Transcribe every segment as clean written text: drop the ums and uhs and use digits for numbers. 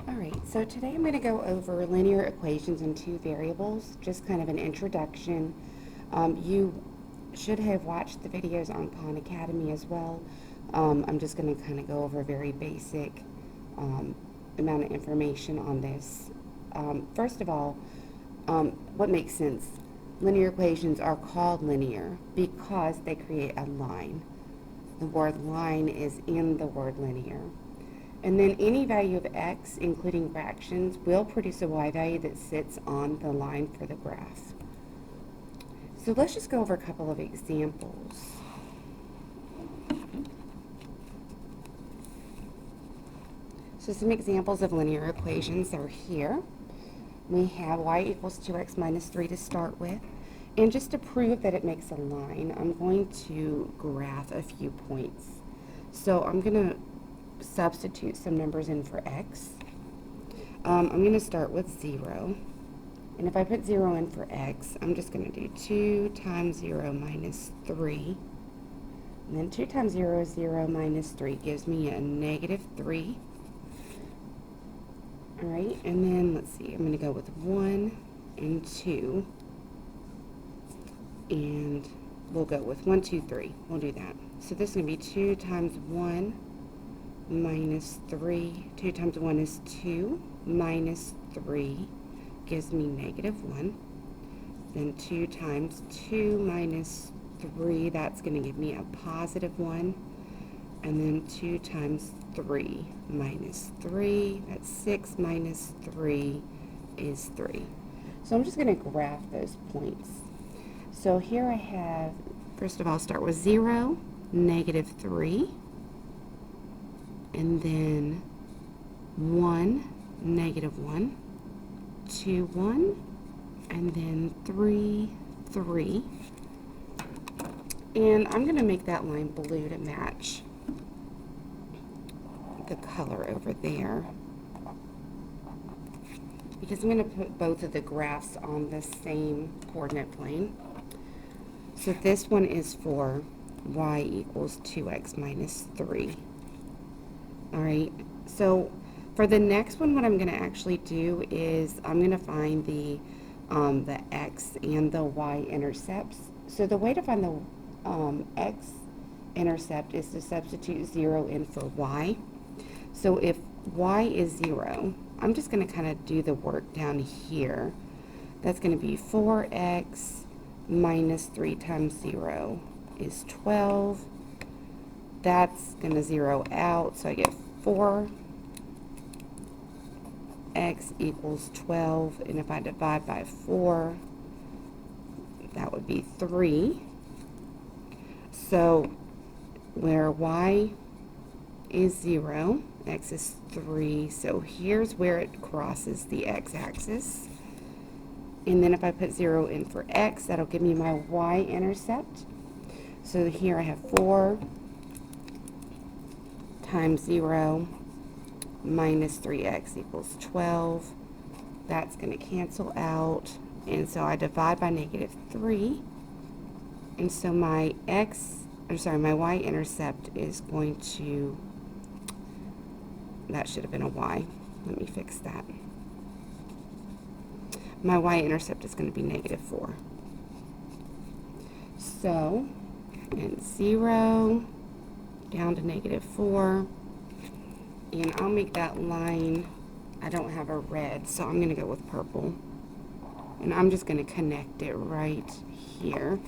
Alright, so today I'm going to go over linear equations in two variables, just kind of an introduction. You should have watched the videos on Khan Academy as well. I'm just going to kind of go over a very basic amount of information on this. First of all, what makes sense? Linear equations are called linear because they create a line. The word line is in the word linear. And then any value of x, including fractions, will produce a y value that sits on the line for the graph. So let's just go over a couple of examples. So some examples of linear equations are here. We have y equals 2x minus 3 to start with. And just to prove that it makes a line, I'm going to graph a few points. So I'm going to substitute some numbers in for x. I'm going to start with 0. And if I put 0 in for x, I'm just going to do 2 times 0 minus 3. And then 2 times 0 is 0 minus 3 gives me a negative 3. Alright, and then let's see, I'm going to go with 1 and 2. And we'll go with 1, 2, 3. We'll do that. So this is going to be 2 times 1 minus 3. 2 times 1 is 2. Minus 3 gives me negative 1. Then 2 times 2 minus 3, that's going to give me a positive 1. And then 2 times 3 minus 3, that's 6 minus 3 is 3. So I'm just going to graph those points. So here I have, first of all, start with 0, negative 3, and then 1, negative 1, 2, 1, and then 3, 3. And I'm going to make that line blue to match the color over there, because I'm going to put both of the graphs on the same coordinate plane. So this one is for y equals 2x minus 3. Alright, so for the next one, what I'm going to actually do is I'm going to find the x and the y-intercepts. So the way to find the x-intercept is to substitute 0 in for y. So if y is 0, I'm just going to kind of do the work down here. That's going to be 4x minus 3 times 0 is 12. That's going to 0 out, so I get 4x equals 12. And if I divide by 4, that would be 3. So where y is 0, x is 3. So here's where it crosses the x-axis. And then if I put 0 in for x, that'll give me my y-intercept. So here I have 4 times 0 minus 3x equals 12. That's going to cancel out. And so I divide by negative 3. And so my my y-intercept is going to, that should have been a y. Let me fix that. My y-intercept is going to be negative 4. So, and 0 down to negative 4. And I'll make that line, I don't have a red, so I'm going to go with purple. And I'm just going to connect it right here.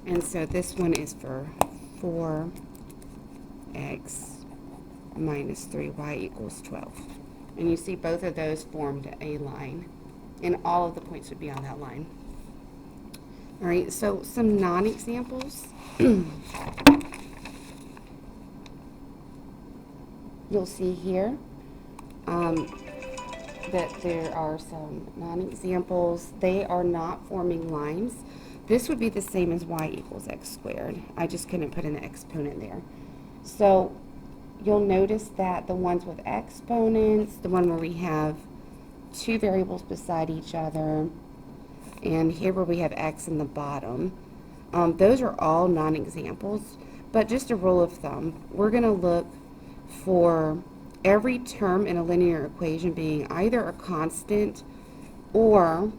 And so this one is for 4x minus 3y equals 12. And you see both of those formed a line. And all of the points would be on that line. All right, so some non-examples. You'll see here that there are some non-examples. They are not forming lines. This would be the same as y equals x squared. I just couldn't put an exponent there. So you'll notice that the ones with exponents, the one where we have two variables beside each other, and here where we have x in the bottom, those are all non-examples. But just a rule of thumb, we're going to look for every term in a linear equation being either a constant or,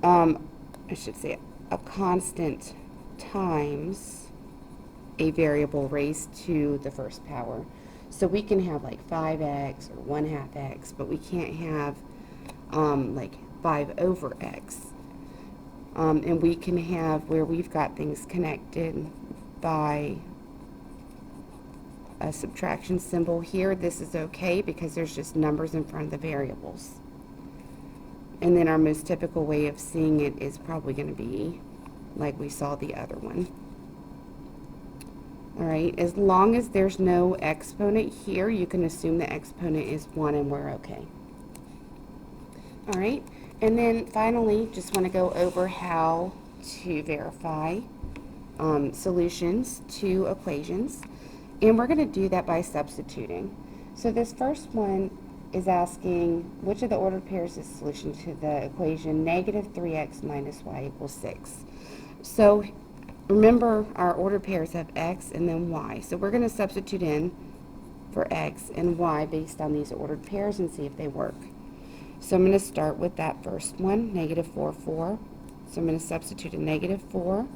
I should say, a constant times a variable raised to the first power. So we can have like 5x or 1/2 x, but we can't have like 5 over x. And we can have where we've got things connected by a subtraction symbol here. This is okay because there's just numbers in front of the variables. And then our most typical way of seeing it is probably going to be like we saw the other one. All right, as long as there's no exponent here, you can assume the exponent is 1 and we're okay. All right, and then finally, just want to go over how to verify solutions to equations. And we're going to do that by substituting. So this first one is asking which of the ordered pairs is the solution to the equation negative 3x minus y equals 6. So remember, our ordered pairs have x and then y. So we're going to substitute in for x and y based on these ordered pairs and see if they work. So I'm going to start with that first one, negative 4, 4. So I'm going to substitute a negative 4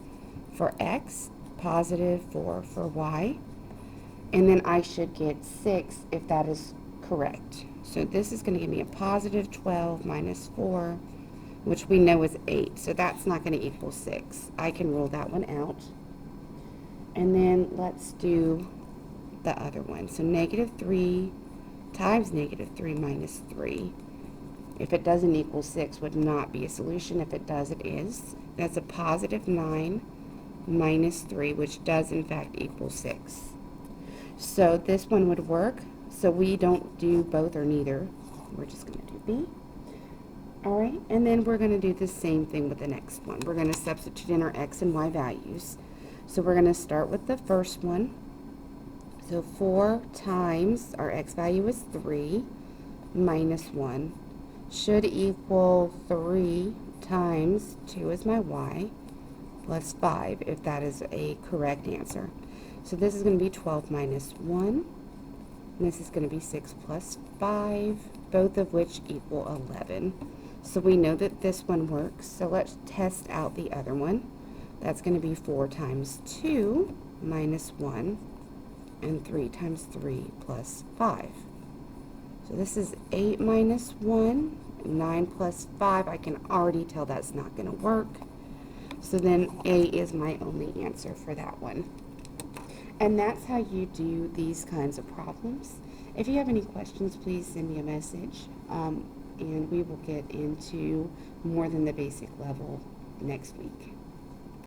for x, positive 4 for y. And then I should get 6 if that is correct. So this is going to give me a positive 12 minus 4, which we know is 8. So that's not going to equal 6. I can rule that one out. And then let's do the other one. So negative 3 times negative 3 minus 3. If it doesn't equal 6, would not be a solution. If it does, it is. That's a positive 9 minus 3, which does in fact equal 6. So this one would work. So we don't do both or neither. We're just going to do B. All right, and then we're going to do the same thing with the next one. We're going to substitute in our x and y values. So we're going to start with the first one. So 4 times our x value is 3 minus 1 should equal 3 times 2 is my y plus 5 if that is a correct answer. So this is going to be 12 minus 1, and this is going to be 6 plus 5, both of which equal 11. So we know that this one works, so let's test out the other one. That's going to be 4 times 2 minus 1, and 3 times 3 plus 5. So this is 8 minus 1, 9 plus 5. I can already tell that's not going to work. So then A is my only answer for that one. And that's how you do these kinds of problems. If you have any questions, please send me a message, and we will get into more than the basic level next week.